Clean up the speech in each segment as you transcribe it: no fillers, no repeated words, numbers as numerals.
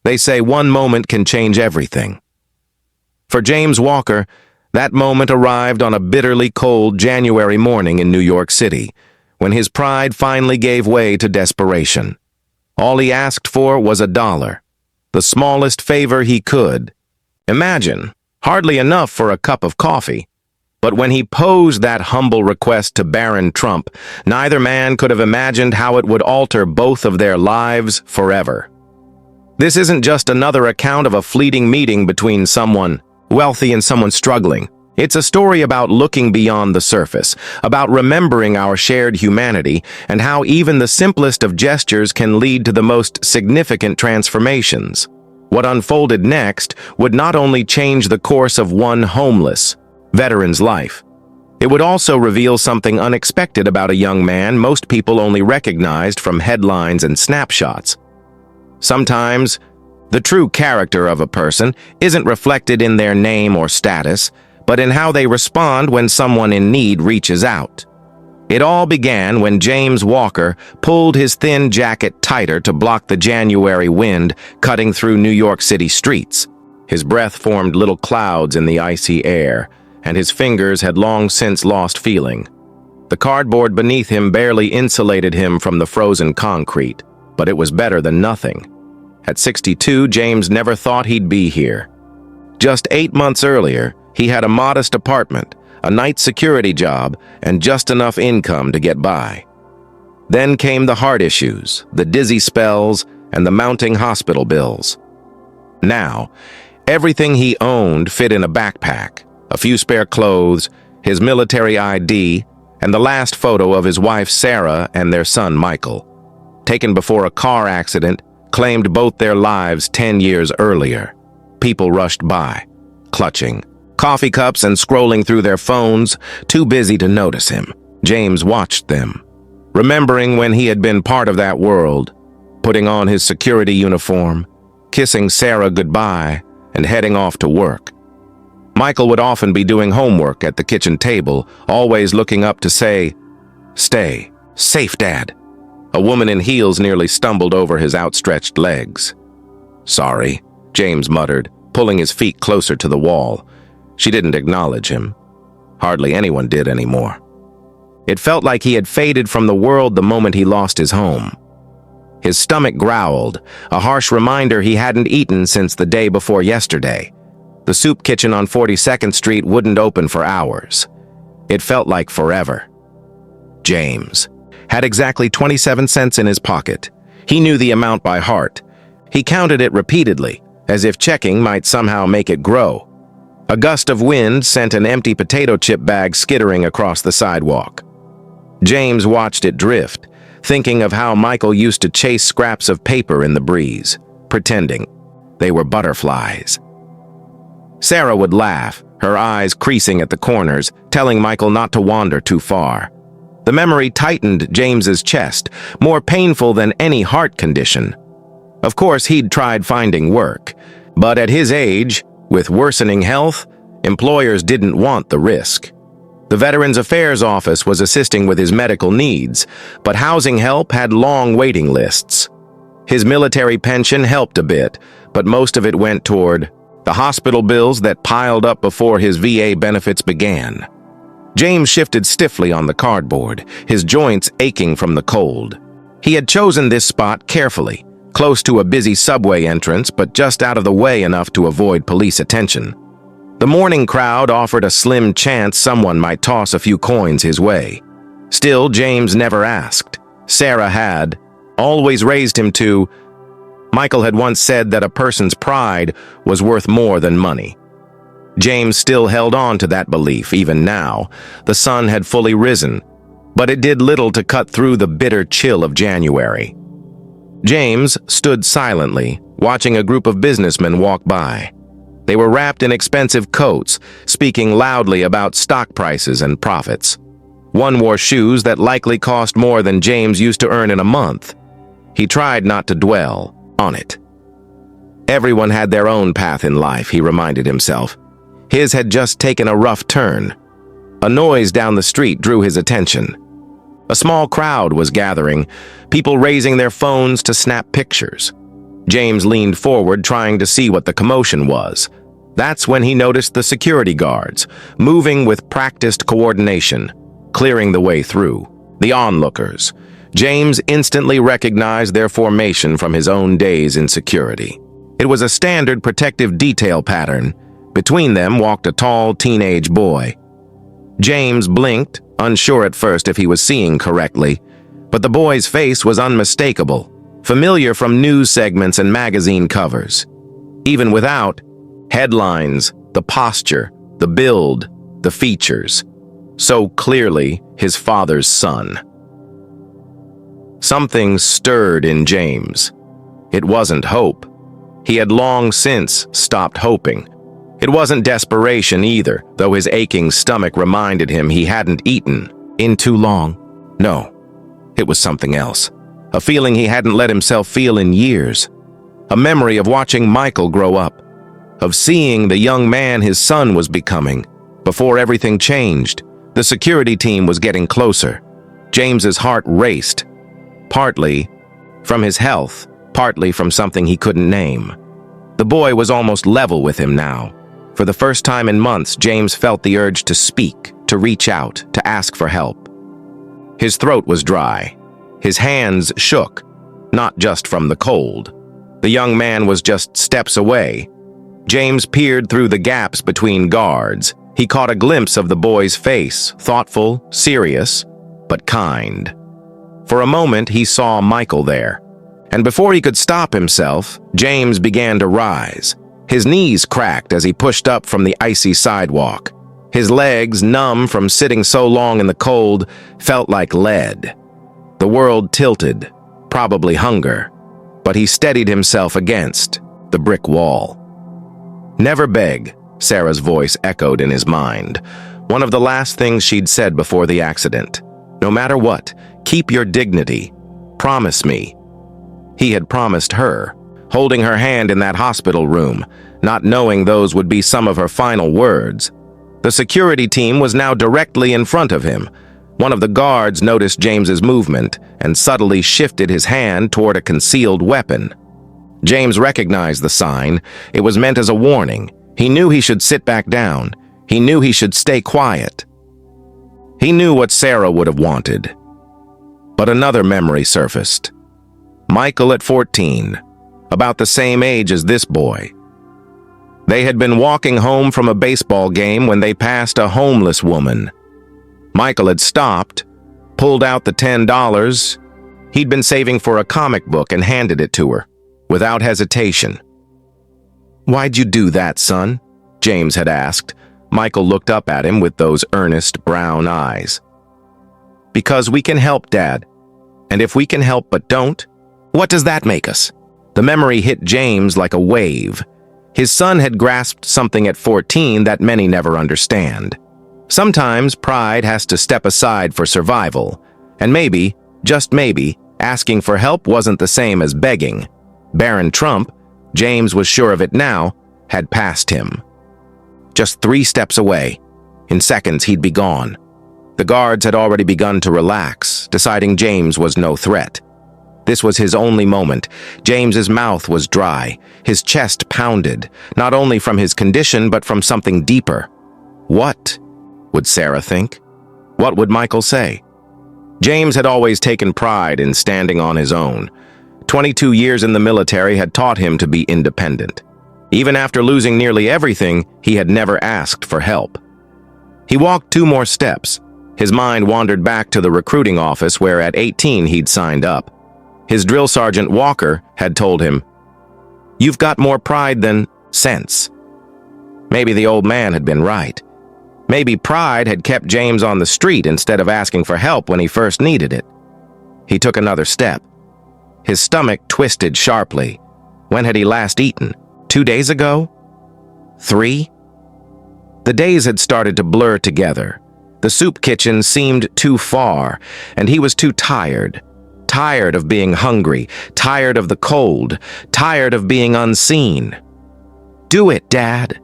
They say one moment can change everything. For James Walker, that moment arrived on a bitterly cold January morning in New York City, when his pride finally gave way to desperation. All he asked for was $1, the smallest favor he could. Imagine, hardly enough for a cup of coffee. But when he posed that humble request to Barron Trump, neither man could have imagined how it would alter both of their lives forever. This isn't just another account of a fleeting meeting between someone wealthy and someone struggling. It's a story about looking beyond the surface, about remembering our shared humanity, and how even the simplest of gestures can lead to the most significant transformations. What unfolded next would not only change the course of one homeless veteran's life, it would also reveal something unexpected about a young man most people only recognized from headlines and snapshots. Sometimes, the true character of a person isn't reflected in their name or status, but in how they respond when someone in need reaches out. It all began when James Walker pulled his thin jacket tighter to block the January wind cutting through New York City streets. His breath formed little clouds in the icy air, and his fingers had long since lost feeling. The cardboard beneath him barely insulated him from the frozen concrete, but it was better than nothing. At 62, James never thought he'd be here. Just 8 months earlier, he had a modest apartment, a night security job, and just enough income to get by. Then came the heart issues, the dizzy spells, and the mounting hospital bills. Now, everything he owned fit in a backpack, a few spare clothes, his military ID, and the last photo of his wife Sarah and their son Michael, taken before a car accident claimed both their lives 10 years earlier. People rushed by, clutching coffee cups and scrolling through their phones, too busy to notice him. James watched them, remembering when he had been part of that world, putting on his security uniform, kissing Sarah goodbye, and heading off to work. Michael would often be doing homework at the kitchen table, always looking up to say, "Stay safe, Dad." A woman in heels nearly stumbled over his outstretched legs. "Sorry," James muttered, pulling his feet closer to the wall. She didn't acknowledge him. Hardly anyone did anymore. It felt like he had faded from the world the moment he lost his home. His stomach growled, a harsh reminder he hadn't eaten since the day before yesterday. The soup kitchen on 42nd Street wouldn't open for hours. It felt like forever. James had exactly 27 cents in his pocket. He knew the amount by heart. He counted it repeatedly, as if checking might somehow make it grow. A gust of wind sent an empty potato chip bag skittering across the sidewalk. James watched it drift, thinking of how Michael used to chase scraps of paper in the breeze, pretending they were butterflies. Sarah would laugh, her eyes creasing at the corners, telling Michael not to wander too far. The memory tightened James's chest, more painful than any heart condition. Of course, he'd tried finding work, but at his age, with worsening health, employers didn't want the risk. The Veterans Affairs Office was assisting with his medical needs, but housing help had long waiting lists. His military pension helped a bit, but most of it went toward the hospital bills that piled up before his VA benefits began. James shifted stiffly on the cardboard, his joints aching from the cold. He had chosen this spot carefully, close to a busy subway entrance, but just out of the way enough to avoid police attention. The morning crowd offered a slim chance someone might toss a few coins his way. Still, James never asked. Sarah had always raised him to. Michael had once said that a person's pride was worth more than money. James still held on to that belief even now. The sun had fully risen, but it did little to cut through the bitter chill of January. James stood silently, watching a group of businessmen walk by. They were wrapped in expensive coats, speaking loudly about stock prices and profits. One wore shoes that likely cost more than James used to earn in a month. He tried not to dwell on it. Everyone had their own path in life, he reminded himself. His had just taken a rough turn. A noise down the street drew his attention. A small crowd was gathering, people raising their phones to snap pictures. James leaned forward, trying to see what the commotion was. That's when he noticed the security guards, moving with practiced coordination, clearing the way through. The onlookers. James instantly recognized their formation from his own days in security. It was a standard protective detail pattern. Between them walked a tall teenage boy. James blinked, unsure at first if he was seeing correctly, but the boy's face was unmistakable, familiar from news segments and magazine covers. Even without headlines, the posture, the build, the features. So clearly his father's son. Something stirred in James. It wasn't hope. He had long since stopped hoping. It wasn't desperation either, though his aching stomach reminded him he hadn't eaten in too long. No, it was something else. A feeling he hadn't let himself feel in years. A memory of watching Michael grow up, of seeing the young man his son was becoming. Before everything changed, the security team was getting closer. James's heart raced, partly from his health, partly from something he couldn't name. The boy was almost level with him now. For the first time in months, James felt the urge to speak, to reach out, to ask for help. His throat was dry. His hands shook, not just from the cold. The young man was just steps away. James peered through the gaps between guards. He caught a glimpse of the boy's face, thoughtful, serious, but kind. For a moment, he saw Michael there. And before he could stop himself, James began to rise. His knees cracked as he pushed up from the icy sidewalk. His legs, numb from sitting so long in the cold, felt like lead. The world tilted, probably hunger, but he steadied himself against the brick wall. "Never beg," Sarah's voice echoed in his mind. One of the last things she'd said before the accident. "No matter what, keep your dignity. Promise me." He had promised her, holding her hand in that hospital room, not knowing those would be some of her final words. The security team was now directly in front of him. One of the guards noticed James's movement and subtly shifted his hand toward a concealed weapon. James recognized the sign. It was meant as a warning. He knew he should sit back down. He knew he should stay quiet. He knew what Sarah would have wanted. But another memory surfaced. Michael at 14, about the same age as this boy. They had been walking home from a baseball game when they passed a homeless woman. Michael had stopped, pulled out the $10 he'd been saving for a comic book and handed it to her, without hesitation. "Why'd you do that, son?" James had asked. Michael looked up at him with those earnest brown eyes. "Because we can help, Dad. And if we can help but don't, what does that make us?" The memory hit James like a wave. His son had grasped something at 14 that many never understand. Sometimes pride has to step aside for survival, and maybe, just maybe, asking for help wasn't the same as begging. Barron Trump, James was sure of it now, had passed him. Just 3 steps away. In seconds, he'd be gone. The guards had already begun to relax, deciding James was no threat. This was his only moment. James's mouth was dry, his chest pounded, not only from his condition but from something deeper. What would Sarah think? What would Michael say? James had always taken pride in standing on his own. 22 years in the military had taught him to be independent. Even after losing nearly everything, he had never asked for help. He walked 2 more steps. His mind wandered back to the recruiting office where at 18 he'd signed up. His drill sergeant Walker had told him, "You've got more pride than sense." Maybe the old man had been right. Maybe pride had kept James on the street instead of asking for help when he first needed it. He took another step. His stomach twisted sharply. When had he last eaten? 2 days ago? 3? The days had started to blur together. The soup kitchen seemed too far, and he was too tired. Tired of being hungry, tired of the cold, tired of being unseen. "Do it, Dad."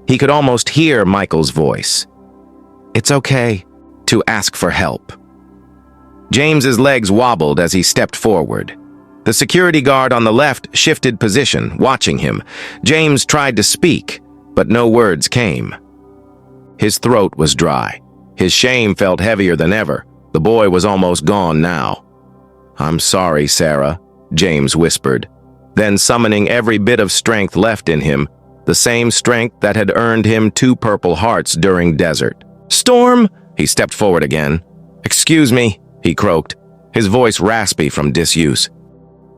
He could almost hear Michael's voice. "It's okay to ask for help." James's legs wobbled as he stepped forward. The security guard on the left shifted position, watching him. James tried to speak, but no words came. His throat was dry. His shame felt heavier than ever. The boy was almost gone now. "I'm sorry, Sarah," James whispered. Then, summoning every bit of strength left in him, the same strength that had earned him 2 Purple Hearts during desert. "Storm!" He stepped forward again. "Excuse me," he croaked, his voice raspy from disuse.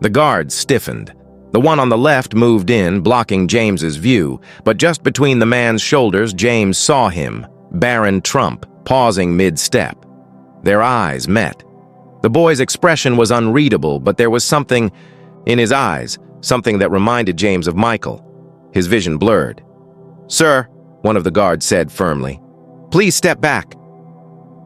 The guards stiffened. The one on the left moved in, blocking James's view, but just between the man's shoulders, James saw him, Barron Trump, pausing mid-step. Their eyes met. The boy's expression was unreadable, but there was something in his eyes, something that reminded James of Michael. His vision blurred. "Sir," one of the guards said firmly, "please step back."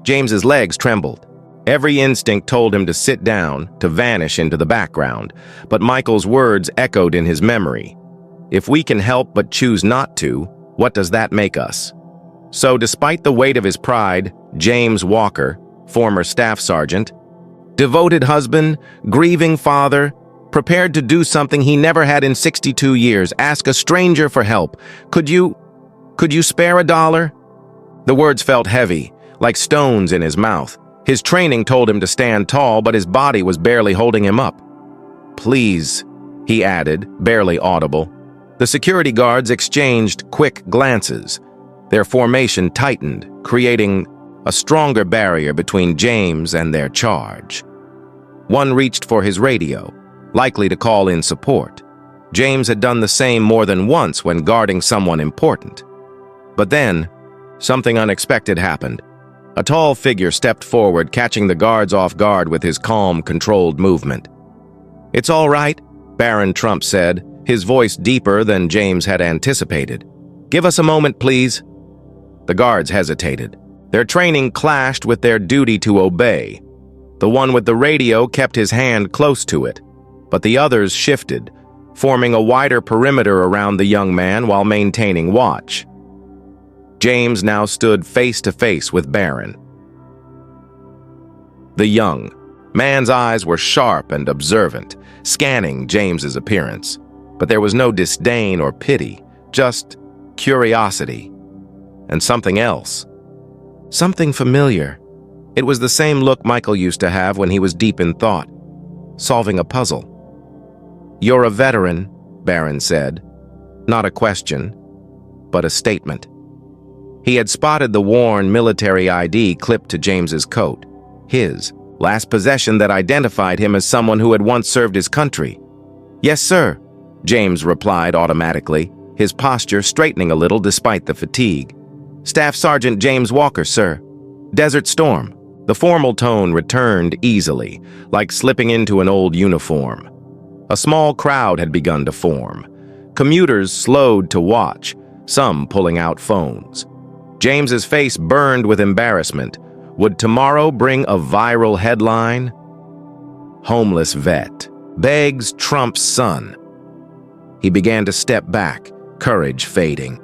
James's legs trembled. Every instinct told him to sit down, to vanish into the background, but Michael's words echoed in his memory. "If we can help but choose not to, what does that make us?" So despite the weight of his pride, James Walker, former staff sergeant, devoted husband, grieving father, prepared to do something he never had in 62 years, ask a stranger for help. Could you spare $1? The words felt heavy, like stones in his mouth. His training told him to stand tall, but his body was barely holding him up. "Please," he added, barely audible. The security guards exchanged quick glances. Their formation tightened, creating a stronger barrier between James and their charge. One reached for his radio, likely to call in support. James had done the same more than once when guarding someone important. But then, something unexpected happened. A tall figure stepped forward, catching the guards off guard with his calm, controlled movement. "It's all right," Barron Trump said, his voice deeper than James had anticipated. "Give us a moment, please." The guards hesitated. Their training clashed with their duty to obey. The one with the radio kept his hand close to it, but the others shifted, forming a wider perimeter around the young man while maintaining watch. James now stood face to face with Barron. The young man's eyes were sharp and observant, scanning James's appearance. But there was no disdain or pity, just curiosity. And something else. Something familiar. It was the same look Michael used to have when he was deep in thought, solving a puzzle. "You're a veteran," Barron said. Not a question, but a statement. He had spotted the worn military ID clipped to James's coat, his last possession that identified him as someone who had once served his country. "Yes, sir," James replied automatically, his posture straightening a little despite the fatigue. "Staff Sergeant James Walker, sir. Desert Storm." The formal tone returned easily, like slipping into an old uniform. A small crowd had begun to form. Commuters slowed to watch, some pulling out phones. James's face burned with embarrassment. Would tomorrow bring a viral headline? "Homeless vet begs Trump's son." He began to step back, courage fading.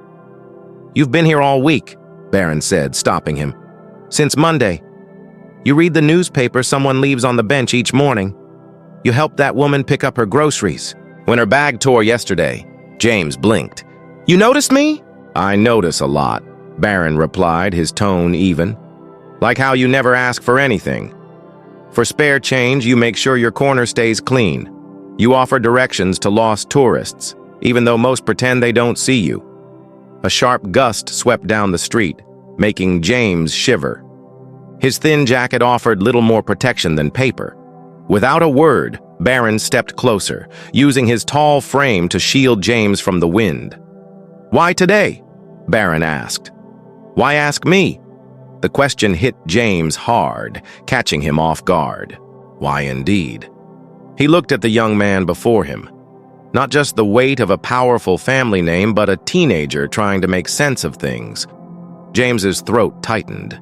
"You've been here all week," Barron said, stopping him. "Since Monday. You read the newspaper someone leaves on the bench each morning. You helped that woman pick up her groceries. When her bag tore yesterday," James blinked. "You noticed me?" "I notice a lot," Barron replied, his tone even. "Like how you never ask for anything. For spare change, you make sure your corner stays clean. You offer directions to lost tourists, even though most pretend they don't see you." A sharp gust swept down the street, making James shiver. His thin jacket offered little more protection than paper. Without a word, Barron stepped closer, using his tall frame to shield James from the wind. "Why today?" Barron asked. "Why ask me?" The question hit James hard, catching him off guard. Why indeed? He looked at the young man before him. Not just the weight of a powerful family name, but a teenager trying to make sense of things. James's throat tightened.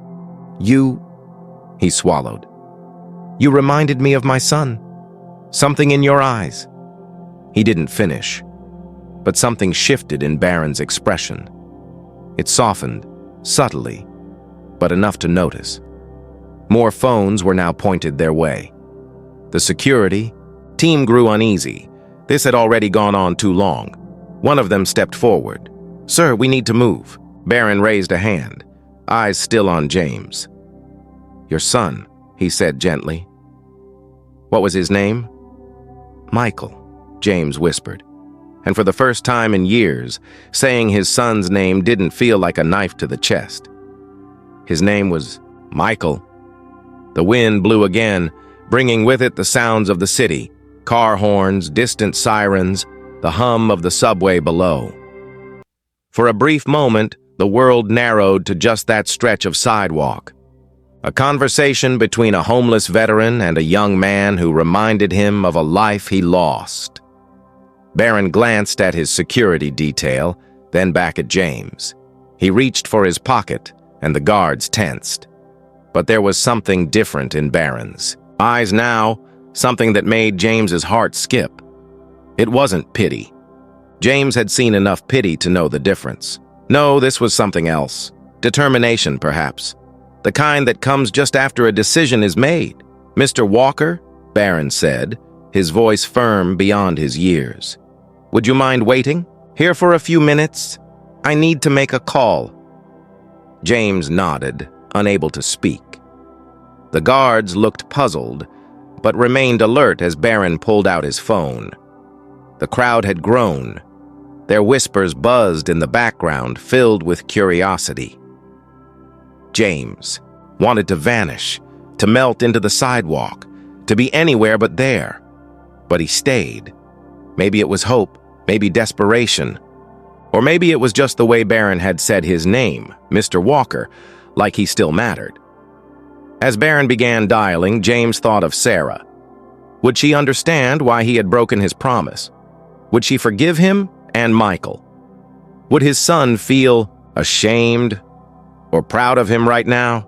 "You," he swallowed. "You reminded me of my son. Something in your eyes." He didn't finish, but something shifted in Barron's expression. It softened, subtly, but enough to notice. More phones were now pointed their way. The security, Team grew uneasy. This had already gone on too long. One of them stepped forward. "Sir, we need to move." Barron raised a hand, eyes still on James. "Your son," he said gently. "What was his name?" "Michael," James whispered. And for the first time in years, saying his son's name didn't feel like a knife to the chest. His name was Michael. The wind blew again, bringing with it the sounds of the city, car horns, distant sirens, the hum of the subway below. For a brief moment, the world narrowed to just that stretch of sidewalk. A conversation between a homeless veteran and a young man who reminded him of a life he lost. Barron glanced at his security detail, then back at James. He reached for his pocket, and the guards tensed. But there was something different in Barron's eyes now, something that made James's heart skip. It wasn't pity. James had seen enough pity to know the difference. No, this was something else. Determination, perhaps. The kind that comes just after a decision is made. "Mr. Walker," Barron said, his voice firm beyond his years. "Would you mind waiting? Here for a few minutes? I need to make a call." James nodded, unable to speak. The guards looked puzzled, but remained alert as Barron pulled out his phone. The crowd had grown. Their whispers buzzed in the background, filled with curiosity. James wanted to vanish, to melt into the sidewalk, to be anywhere but there. But he stayed. Maybe it was hope, maybe desperation. Or maybe it was just the way Barron had said his name, Mr. Walker, like he still mattered. As Barron began dialing, James thought of Sarah. Would she understand why he had broken his promise? Would she forgive him and Michael? Would his son feel ashamed or proud of him right now?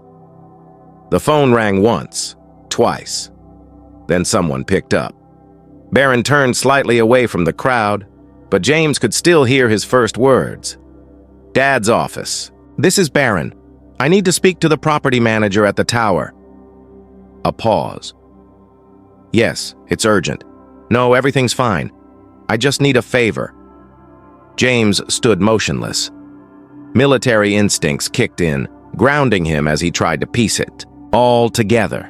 The phone rang once, twice. Then someone picked up. Barron turned slightly away from the crowd, but James could still hear his first words. "Dad's office. This is Barron. I need to speak to the property manager at the tower." A pause. "Yes, it's urgent. No, everything's fine. I just need a favor." James stood motionless. Military instincts kicked in, grounding him as he tried to piece it all together.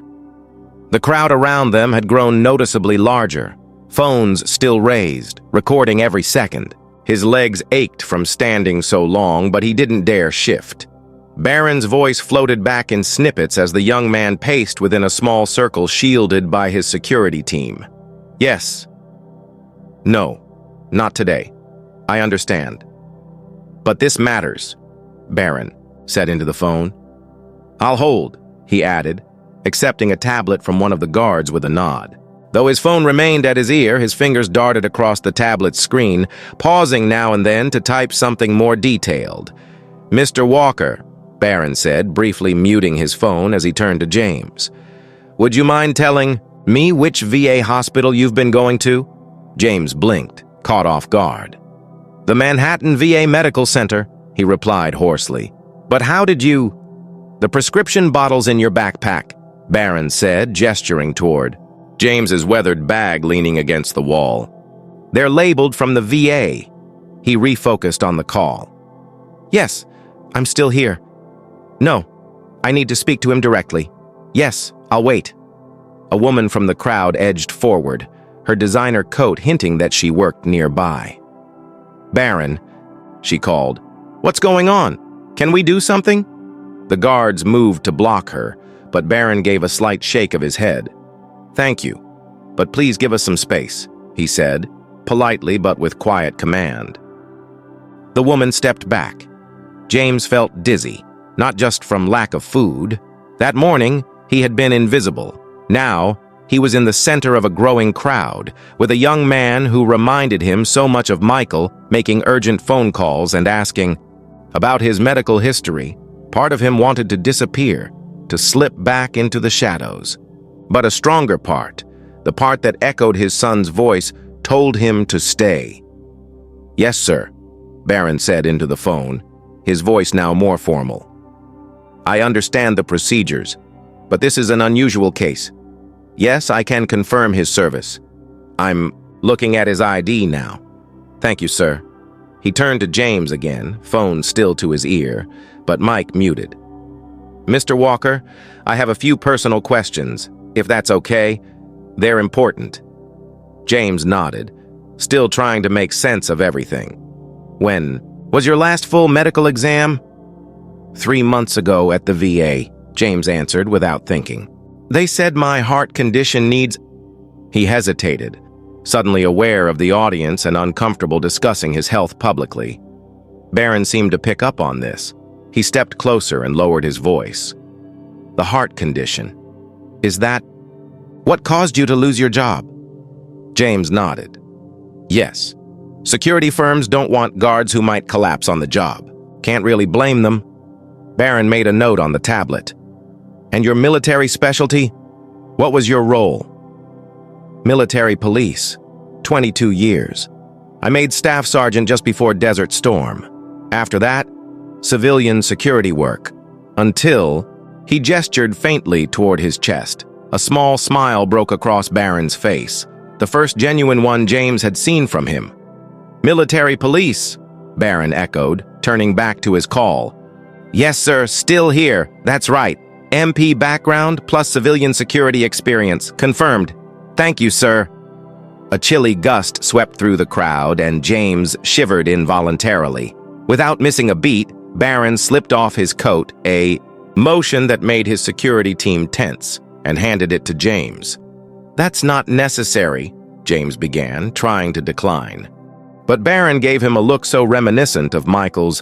The crowd around them had grown noticeably larger, phones still raised, recording every second. His legs ached from standing so long, but he didn't dare shift. Barron's voice floated back in snippets as the young man paced within a small circle shielded by his security team. "Yes. No, not today. I understand. But this matters," Barron said into the phone. "I'll hold," he added, accepting a tablet from one of the guards with a nod. Though his phone remained at his ear, his fingers darted across the tablet's screen, pausing now and then to type something more detailed. "Mr. Walker," Barron said, briefly muting his phone as he turned to James. "Would you mind telling me which VA hospital you've been going to?" James blinked, caught off guard. "The Manhattan VA Medical Center," he replied hoarsely. "But how did you—" "The prescription bottle's in your backpack," Barron said, gesturing toward James's weathered bag leaning against the wall. "They're labeled from the VA." He refocused on the call. "Yes, I'm still here. No, I need to speak to him directly. Yes, I'll wait." A woman from the crowd edged forward, her designer coat hinting that she worked nearby. "Barron," she called. "What's going on? Can we do something?" The guards moved to block her, but Barron gave a slight shake of his head. "Thank you, but please give us some space," he said, politely but with quiet command. The woman stepped back. James felt dizzy, not just from lack of food. That morning, he had been invisible. Now, he was in the center of a growing crowd, with a young man who reminded him so much of Michael, making urgent phone calls and asking about his medical history. Part of him wanted to disappear, to slip back into the shadows. But a stronger part, the part that echoed his son's voice, told him to stay. "Yes, sir," Barron said into the phone, his voice now more formal. "I understand the procedures, but this is an unusual case. Yes, I can confirm his service. I'm looking at his ID now. Thank you, sir. He turned to James again, phone still to his ear, but mic muted. Mr. Walker, I have a few personal questions, if that's okay. They're important. James nodded, still trying to make sense of everything. When was your last full medical exam? 3 months ago at the VA, James answered without thinking. They said my heart condition needs... He hesitated, suddenly aware of the audience and uncomfortable discussing his health publicly. Barron seemed to pick up on this. He stepped closer and lowered his voice. The heart condition. Is that what caused you to lose your job? James nodded. Yes. Security firms don't want guards who might collapse on the job. Can't really blame them. Barron made a note on the tablet. And your military specialty? What was your role? Military police. 22 years. I made staff sergeant just before Desert Storm. After that, civilian security work. Until he gestured faintly toward his chest. A small smile broke across Barron's face, the first genuine one James had seen from him. Military police, Barron echoed, turning back to his call. Yes, sir, still here. That's right. MP background plus civilian security experience. Confirmed. Thank you, sir. A chilly gust swept through the crowd, and James shivered involuntarily. Without missing a beat, Barron slipped off his coat, a motion that made his security team tense, and handed it to James. That's not necessary, James began, trying to decline. But Barron gave him a look so reminiscent of Michael's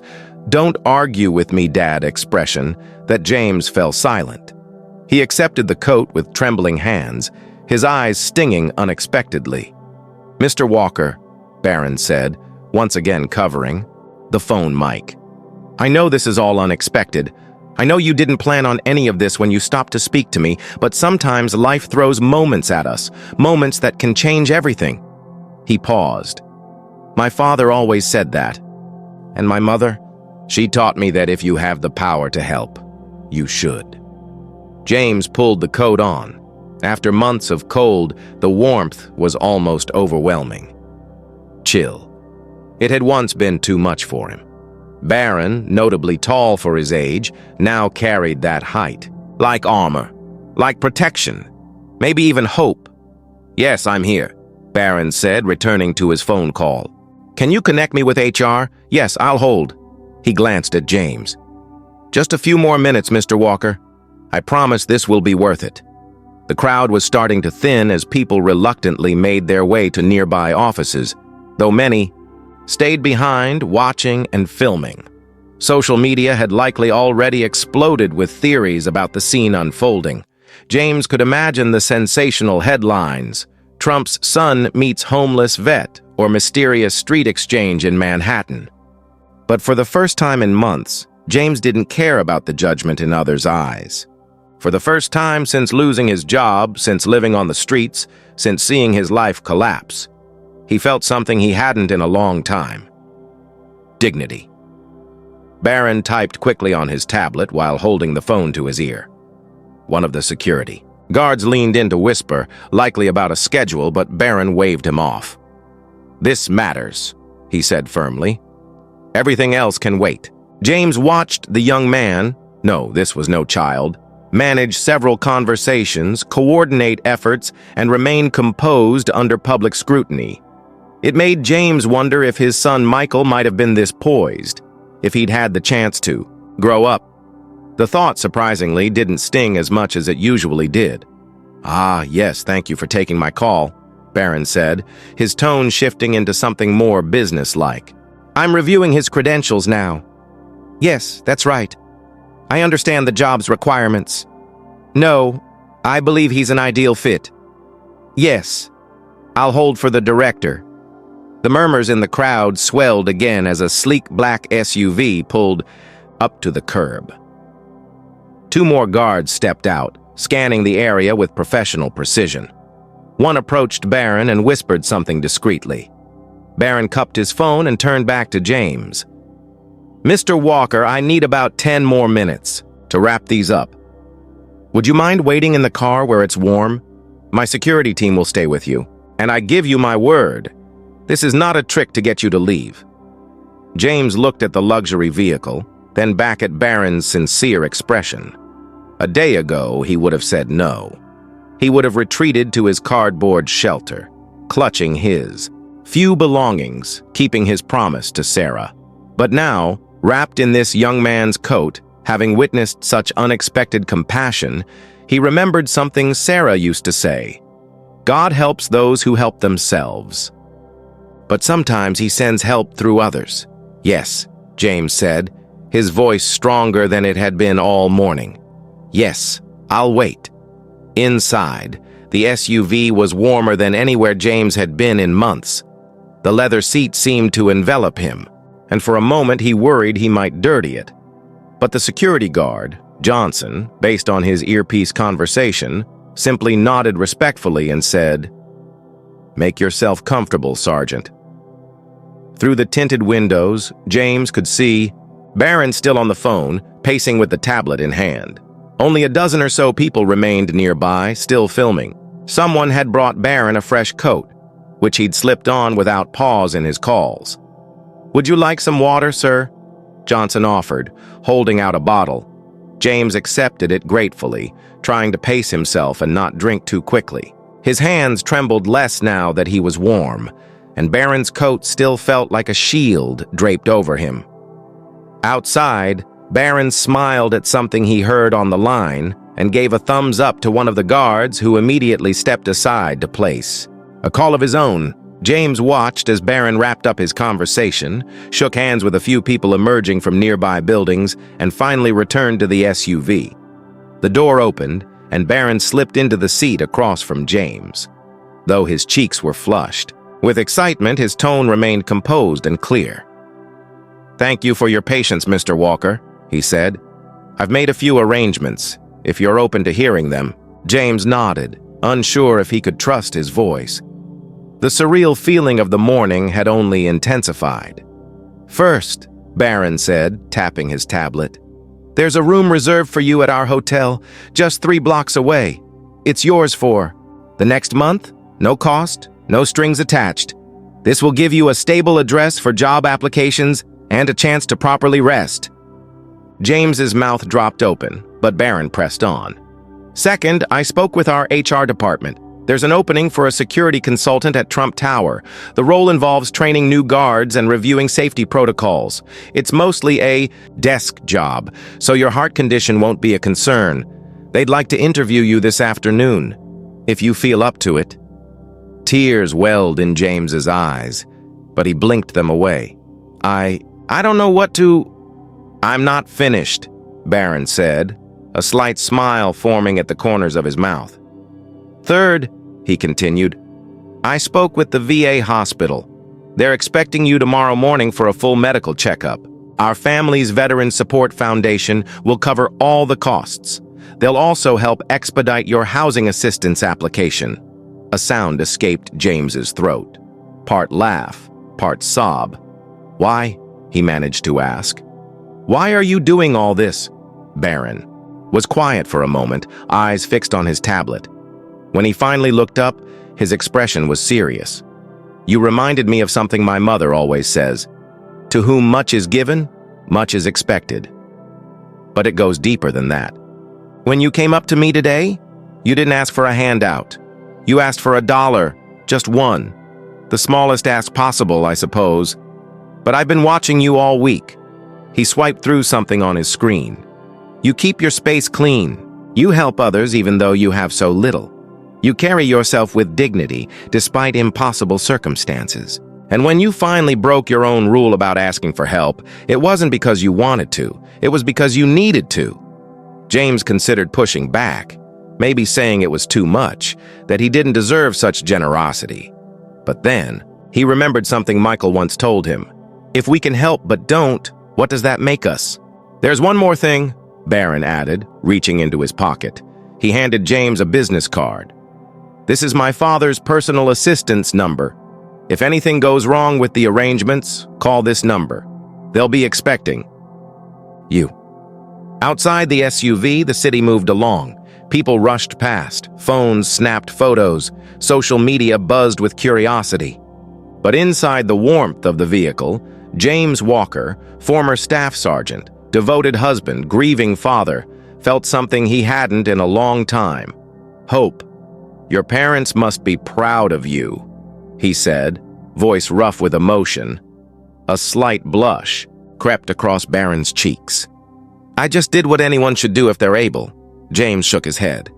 "Don't argue with me, Dad" expression that James fell silent. He accepted the coat with trembling hands, his eyes stinging unexpectedly. Mr. Walker, Barron said, once again covering the phone mic. I know this is all unexpected. I know you didn't plan on any of this when you stopped to speak to me, but sometimes life throws moments at us, moments that can change everything. He paused. My father always said that. And my mother? She taught me that if you have the power to help, you should. James pulled the coat on. After months of cold, the warmth was almost overwhelming. Chill. It had once been too much for him. Barron, notably tall for his age, now carried that height. Like armor. Like protection. Maybe even hope. Yes, I'm here, Barron said, returning to his phone call. Can you connect me with HR? Yes, I'll hold. He glanced at James. Just a few more minutes, Mr. Walker. I promise this will be worth it. The crowd was starting to thin as people reluctantly made their way to nearby offices, though many stayed behind, watching and filming. Social media had likely already exploded with theories about the scene unfolding. James could imagine the sensational headlines: Trump's son meets homeless vet, or mysterious street exchange in Manhattan. But for the first time in months, James didn't care about the judgment in others' eyes. For the first time since losing his job, since living on the streets, since seeing his life collapse, he felt something he hadn't in a long time. Dignity. Barron typed quickly on his tablet while holding the phone to his ear. One of the security guards leaned in to whisper, likely about a schedule, but Barron waved him off. This matters, he said firmly. Everything else can wait. James watched the young man, no, this was no child, manage several conversations, coordinate efforts, and remain composed under public scrutiny. It made James wonder if his son Michael might have been this poised, if he'd had the chance to grow up. The thought, surprisingly, didn't sting as much as it usually did. Ah, yes, thank you for taking my call, Barron said, his tone shifting into something more businesslike. I'm reviewing his credentials now. Yes, that's right. I understand the job's requirements. No, I believe he's an ideal fit. Yes, I'll hold for the director. The murmurs in the crowd swelled again as a sleek black SUV pulled up to the curb. 2 more guards stepped out, scanning the area with professional precision. One approached Barron and whispered something discreetly. Barron cupped his phone and turned back to James. Mr. Walker, I need about 10 more minutes to wrap these up. Would you mind waiting in the car where it's warm? My security team will stay with you. And I give you my word, this is not a trick to get you to leave." James looked at the luxury vehicle, then back at Barron's sincere expression. A day ago, he would have said no. He would have retreated to his cardboard shelter, clutching his few belongings, keeping his promise to Sarah. But now, wrapped in this young man's coat, having witnessed such unexpected compassion, he remembered something Sarah used to say: "God helps those who help themselves." But sometimes he sends help through others. "Yes," James said, his voice stronger than it had been all morning. "Yes, I'll wait." Inside, the SUV was warmer than anywhere James had been in months. The leather seat seemed to envelop him, and for a moment he worried he might dirty it. But the security guard, Johnson, based on his earpiece conversation, simply nodded respectfully and said, "Make yourself comfortable, Sergeant." Through the tinted windows, James could see Barron still on the phone, pacing with the tablet in hand. Only a dozen or so people remained nearby, still filming. Someone had brought Barron a fresh coat, which he'd slipped on without pause in his calls. "Would you like some water, sir?" Johnson offered, holding out a bottle. James accepted it gratefully, trying to pace himself and not drink too quickly. His hands trembled less now that he was warm, and Barron's coat still felt like a shield draped over him. Outside, Barron smiled at something he heard on the line and gave a thumbs up to one of the guards, who immediately stepped aside to place a call of his own. James watched as Barron wrapped up his conversation, shook hands with a few people emerging from nearby buildings, and finally returned to the SUV. The door opened, and Barron slipped into the seat across from James, though his cheeks were flushed. With excitement, his tone remained composed and clear. "Thank you for your patience, Mr. Walker," he said. "I've made a few arrangements, if you're open to hearing them." James nodded, unsure if he could trust his voice. The surreal feeling of the morning had only intensified. "First," Barron said, tapping his tablet, "there's a room reserved for you at our hotel, just 3 blocks away. It's yours for the next month, no cost, no strings attached. This will give you a stable address for job applications and a chance to properly rest." James's mouth dropped open, but Barron pressed on. "Second, I spoke with our HR department. There's an opening for a security consultant at Trump Tower. The role involves training new guards and reviewing safety protocols. It's mostly a desk job, so your heart condition won't be a concern. They'd like to interview you this afternoon, if you feel up to it." Tears welled in James's eyes, but he blinked them away. I don't know what to—" "I'm not finished," Barron said, a slight smile forming at the corners of his mouth. "Third," he continued, "I spoke with the VA hospital. They're expecting you tomorrow morning for a full medical checkup. Our Family's Veteran Support Foundation will cover all the costs. They'll also help expedite your housing assistance application." A sound escaped James's throat, part laugh, part sob. "Why?" he managed to ask. "Why are you doing all this?" Barron was quiet for a moment, eyes fixed on his tablet. When he finally looked up, his expression was serious. "You reminded me of something my mother always says. To whom much is given, much is expected. But it goes deeper than that. When you came up to me today, you didn't ask for a handout. You asked for $1, just one. The smallest ask possible, I suppose. But I've been watching you all week." He swiped through something on his screen. "You keep your space clean. You help others even though you have so little. You carry yourself with dignity despite impossible circumstances. And when you finally broke your own rule about asking for help, it wasn't because you wanted to. It was because you needed to." James considered pushing back, maybe saying it was too much, that he didn't deserve such generosity. But then, he remembered something Michael once told him. "If we can help but don't, what does that make us?" "There's one more thing," Barron added, reaching into his pocket. He handed James a business card. "This is my father's personal assistance number. If anything goes wrong with the arrangements, call this number. They'll be expecting you." Outside the SUV, the city moved along. People rushed past, phones snapped photos, social media buzzed with curiosity. But inside the warmth of the vehicle, James Walker, former staff sergeant, devoted husband, grieving father, felt something he hadn't in a long time. Hope. "Your parents must be proud of you," he said, voice rough with emotion. A slight blush crept across Barron's cheeks. "I just did what anyone should do if they're able." James shook his head.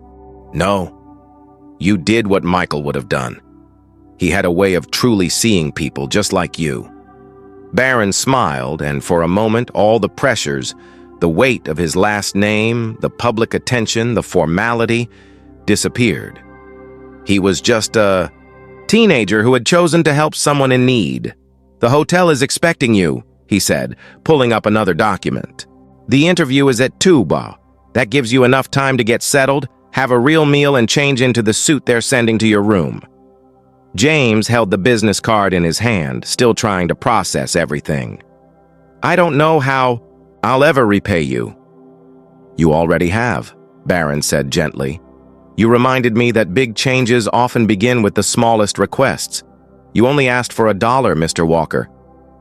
"No. You did what Michael would have done. He had a way of truly seeing people just like you." Barron smiled, and for a moment all the pressures, the weight of his last name, the public attention, the formality, disappeared. He was just a teenager who had chosen to help someone in need. "The hotel is expecting you," he said, pulling up another document. "The interview is at 2 ba. That gives you enough time to get settled, have a real meal, and change into the suit they're sending to your room." James held the business card in his hand, still trying to process everything. "I don't know how I'll ever repay you." "You already have," Barron said gently. "You reminded me that big changes often begin with the smallest requests. You only asked for $1, Mr. Walker.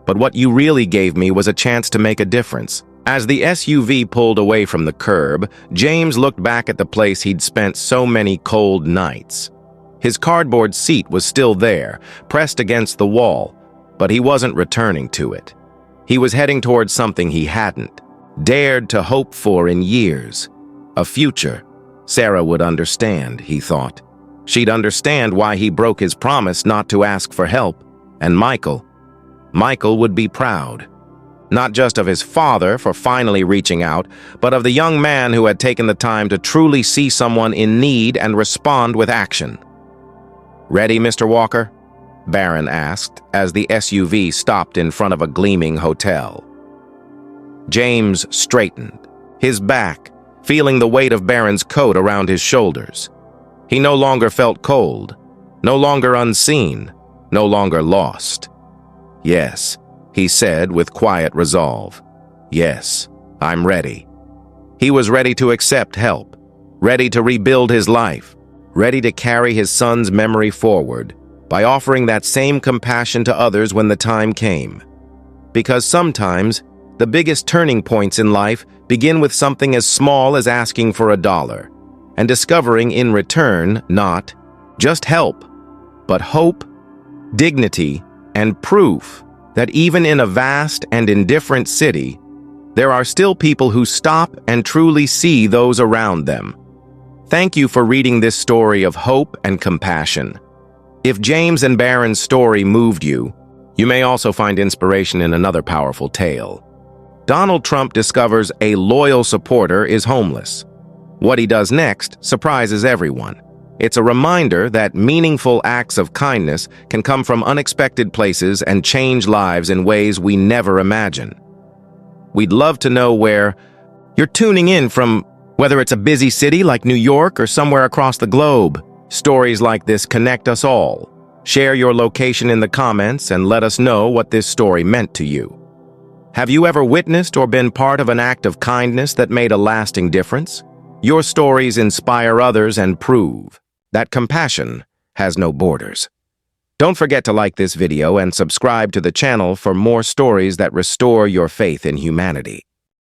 But what you really gave me was a chance to make a difference." As the SUV pulled away from the curb, James looked back at the place he'd spent so many cold nights. His cardboard seat was still there, pressed against the wall, but he wasn't returning to it. He was heading towards something he hadn't dared to hope for in years. A future. Sarah would understand, he thought. She'd understand why he broke his promise not to ask for help. And Michael would be proud. Not just of his father for finally reaching out, but of the young man who had taken the time to truly see someone in need and respond with action. "Ready, Mr. Walker?" Barron asked as the SUV stopped in front of a gleaming hotel. James straightened, his back, feeling the weight of Barron's coat around his shoulders. He no longer felt cold, no longer unseen, no longer lost. "Yes," he said with quiet resolve. "Yes, I'm ready." He was ready to accept help, ready to rebuild his life, ready to carry his son's memory forward by offering that same compassion to others when the time came. Because sometimes, the biggest turning points in life begin with something as small as asking for $1 and discovering in return not just help, but hope, dignity, and proof that even in a vast and indifferent city, there are still people who stop and truly see those around them. Thank you for reading this story of hope and compassion. If James and Barron's story moved you, you may also find inspiration in another powerful tale. Donald Trump discovers a loyal supporter is homeless. What he does next surprises everyone. It's a reminder that meaningful acts of kindness can come from unexpected places and change lives in ways we never imagine. We'd love to know where you're tuning in from, whether it's a busy city like New York or somewhere across the globe. Stories like this connect us all. Share your location in the comments and let us know what this story meant to you. Have you ever witnessed or been part of an act of kindness that made a lasting difference? Your stories inspire others and prove that compassion has no borders. Don't forget to like this video and subscribe to the channel for more stories that restore your faith in humanity.